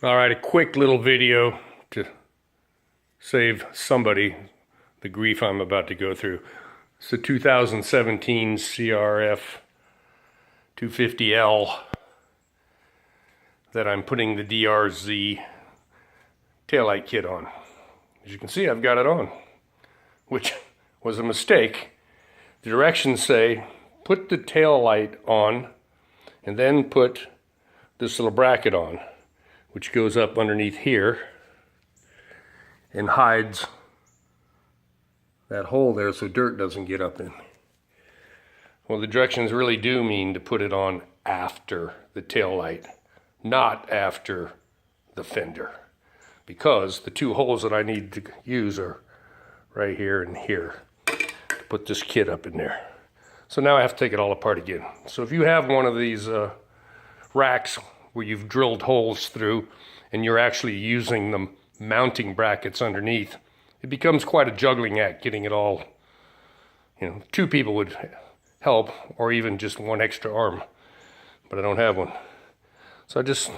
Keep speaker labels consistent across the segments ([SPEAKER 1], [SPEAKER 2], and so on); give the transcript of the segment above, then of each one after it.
[SPEAKER 1] Alright, a quick little video to save somebody the grief I'm about to go through. It's the 2017 CRF250L that I'm putting the DRC taillight kit on. As you can see, I've got it on, which was a mistake. The directions say put the tail light on and then put this little bracket on, which goes up underneath here and hides that hole there so dirt doesn't get up in. Well, the directions really do mean to put it on after the tail light, not after the fender, because the two holes that I need to use are right here and here to put this kit up in there. So now I have to take it all apart again. So if you have one of these racks where you've drilled holes through and you're actually using the mounting brackets underneath, it becomes quite a juggling act getting it all. Two people would help, or even just one extra arm, but I don't have one. So just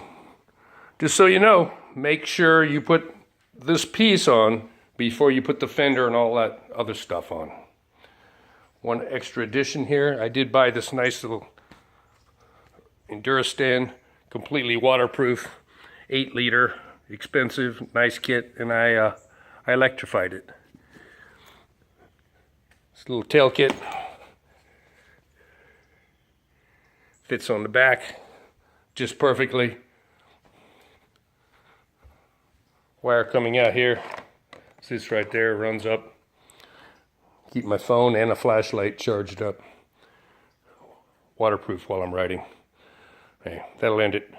[SPEAKER 1] so you know, make sure you put this piece on before you put the fender and all that other stuff on. One extra addition here, I did buy this nice little Endurastan, completely waterproof, 8-liter, expensive, nice kit, and I electrified it. This little tail kit fits on the back just perfectly. Wire coming out here, sits right there, runs up. Keep my phone and a flashlight charged up. Waterproof while I'm riding. Okay, that'll end it.